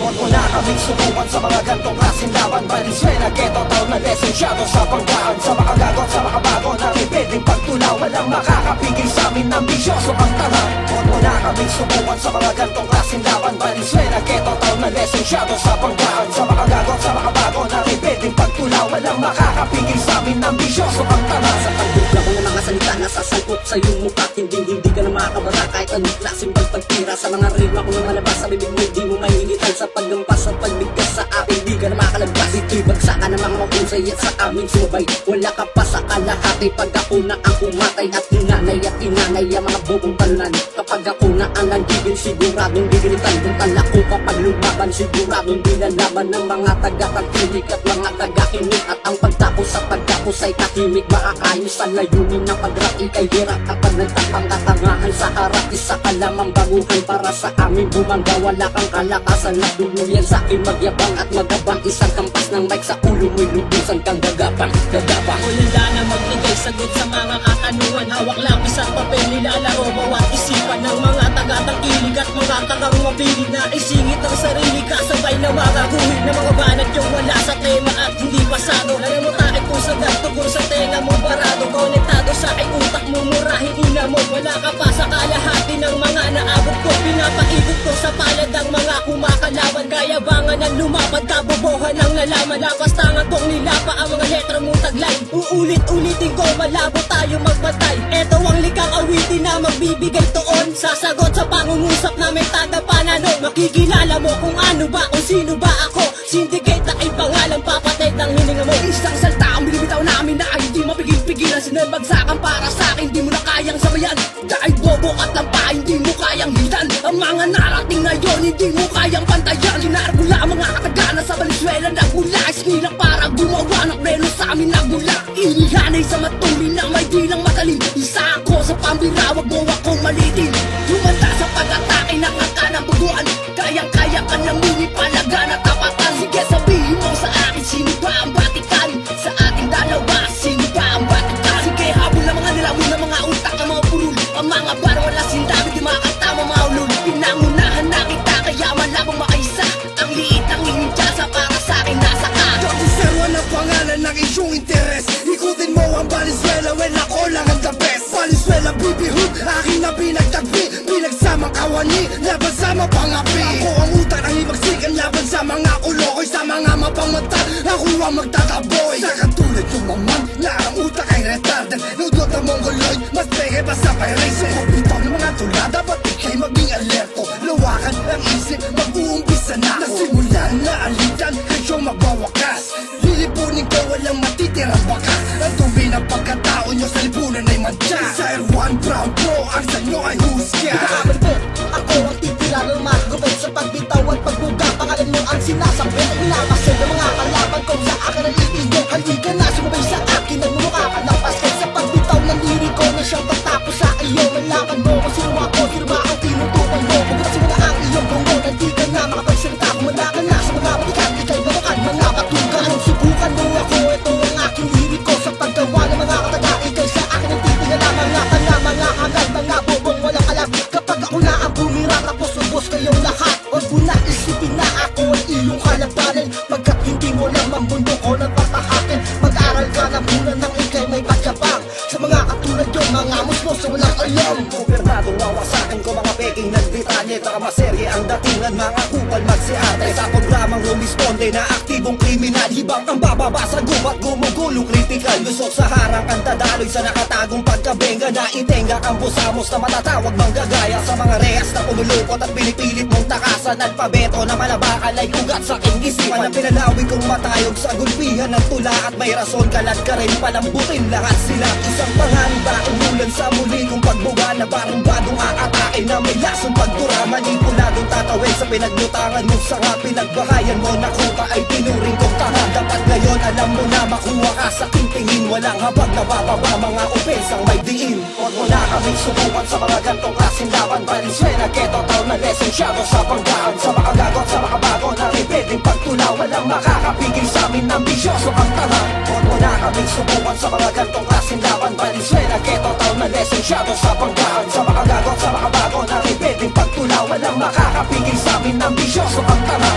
Huwag mo na kaming subukan sa mga gantong klaseng laban. Valenzuela, keto, taon na lesensyado sa pagdaan. Sa mga gago at sa mga bago na may pwedeng pagtulaw. Walang makakapigil sa amin, ambisyoso ang tanga. Huwag mo na kaming subukan sa mga gantong klaseng laban. Valenzuela, keto, taon na lesensyado sa pagdaan. Sa mga gago at sa mga bago na may pwedeng pagtulaw. Walang makakapigil sa amin, ambisyoso ang tanga. Sa pagdugla ko ng mga salita nasasangkot sa iyong mukha. Hindi ka na makakabara kahit anong klaseng pagtira. Sa mga rima ko na malabas sa bibig mo, di mo mahingitan. Sa paglampas at pagbigkas sa akin, di ka na makalagpas. Ito'y bagsakan ng mga mapusay at sa aming sumabay. Wala ka pa sa kalahati pag ako na ang kumatay. At inanay at inanay ang mga bukong talunan. Kapag ako na ang nagiging siguradong gigilitan. Kung tala ko kapag lumaban, siguradong dinalaban ng mga taga-tagtinig at mga taga-kinig. At ang pagtapos sa pagtapos ay tahimik. Maakayos sa layunin ng pagraki kay hirap. Kapag nagtapang katangahan sa harap, isa ka lamang baguhan para sa amin bumangga. Wala kang kalakasan na duluyan sa akin magyabang at magabang. Isang kampas ng mic sa ulo mo'y lubusan kang gagapang. Ulanda na magbigay sagot sa mga katanungan. Hawak lapis at papel, nilalaro bawat isipan ng mga taga-tangkilig at mga tagang mapilig na isingit ang sarili kasabay na makaguhit na mga banat yung wala sa tema at hindi pasado. Alam mo tayo kung sa tugon sa tenga mo barado. Konektado sa aking utak mo, murahin ina mo. Wala ka pa sa kalahati ng mga naabot ko. Pinapaikot ko sa palad ang mga kumakalaban. Kayabangan ang lumapad, kabobohan ang lalaman. Lakas tangan kong nilapa ang mga letra mong taglay. Uulit-ulitin ko, malabo tayo magbantay. Eto ang likang awitin na magbibigay tuon. Sasagot sa pangungusap na may tagapanano. Makikilala mo kung ano ba, kung sino ba ako. Syndicate na ay pangalan, papatay ng hininga mo. Isang salta ang binibitaw namin na ay di mapigil-pigilan. Sinabagsakan para sa akin, di mo na kayang sabayan. Dahil bobo at lampa, hindi mo kayang hitan. Ang mga narating ngayon, hindi mo kayang pantayan. Sinargula ang mga katagana sa Valenzuela. Nagmula, isnilang para gumawa ng relo sa amin nagmula. Inihanay sa matuli na may dilang matalim. Isa ako sa pambira, wag mo akong malitin. Lumanda sa pag-atake ng ng buduan. Kayang-kaya ka lang minipalaga na tapatan. Sige sabihin mo sa akin, sino ba ang batikan? Sa ating dalawa, sino ba ang batikan? Sige habol na mga nilawin na mga utak ng mga purul. Ang mga bar wala sindami, di makatama mga ulul. Pinangunahan na kita, kaya malabong makaisa. Ang liit ng inyasa para sa akin nasa ka. Jordi Serwan ang pangalan ng iyong interes. Ikutin mo ang Valenzuela, well ako lang ang the best. Valenzuela bibihod, aking na pinagtagpi. Pinagsamang kawani, laban sa mapangapi. Ako ang utak ng ibagsikan, laban sa mga kulokoy. Sa mga mapamata, ako ang magtataboy. Sa katulad yung mamang, na ang utak ay retarded. Nudot ang mongoloid, mas peke pa sa piracer. Bitaw ng mga tula, dapat ikay maging alerto. Lawakan ang isip, mag-uumpisa na ako. Nasimulan na alitan, kayo magwawakas. Lilipunin ko, walang matitirang bakas. Ang tumi ng pagkatao nyo sa lipunan ay madya. Sa Erwan Brown Pro, ang sanyo ay husga. Nakakabal po, ako ang titira ng magupit sa pagbitaw at pagbuga. Pangalan mo ang sinasabit at minapasal ng mga kalaban ko sa akin ang iigo. Halika na, sumabay sa akin, nagmumukha ka ng pastel. Sa pagbitaw ng liriko na siyang tatapos sa iyo. Malaman mo kung sino ako, sino ba ang tinutupan mo. Pagkasin mo na ang iyong bungo, hindi ka na makapagsalita. Kumala ka na sa mga balikan, ikay balukan, mga batukan. Anong subukan mo ako, ito ang aking liriko. Sa paggawa ng mga kataga, ikay sa akin ang titingala. Mga tanga, mga hangad, mga bobong walang alam. Kapag ako na ang bumira, tapos ubos kayong lahat. Huwag mo na isipin na ako ay iyong kalabanin. Pagkat hindi mo lang ang mundo ko nagpatahakin. Mag-aral ka na muna nang ikay may pagyabang. Sa mga katulad yung mga musmo sa walang alam. Gobernado wawasakin ko mga peking nagbitanye. Taka maserye ang datingan, mga kupal magsiarte. Sa programang rumisponde na aktibong kriminal. Hibang ang bababa sa gubat, gumugulong kritikal. Lusok sa harang ang dadaloy sa nakatagong pagkabenga. Na itenga ang busamos na matatawag manggagaya. Sa mga rehas na pumulukot at pinipilit mong takasan. Alpabeto na malabakal ay ugat sa aking isipan. Ang pinalawin kong matayog sa gulpihan ng tula. At may rason kalat ka rin palambutin lahat sila. Isang pangamba, umulan sa muli kong pagbuga. Na parang bagong aatake na may lasong pagtura. Manipuladong tatawid sa pinaglutangan mo. Sa nga pinagbahayan mo na kuta ay tinuring kong tanga. Dapat ngayon alam mo na makuha ka sa aking tingin. Walang habag na bababa mga upensang may diin. Huwag mo na kaming subukan sa mga gantong klaseng laban. Valenzuela, keto, taon na lesensyado sa pagdaan. Sa mga gago at sa mga bago na may pwedeng pagtulaw. Walang makakapigil sa amin, ambisyoso ang tanga. Huwag mo na kaming subukan sa mga gantong klaseng laban. Valenzuela, keto, taon na lesensyado sa pagdaan. Sa mga gago at sa mga bago na may pwedeng pagtulaw. Walang makakapigil sa amin ng bisyoso kang tanga.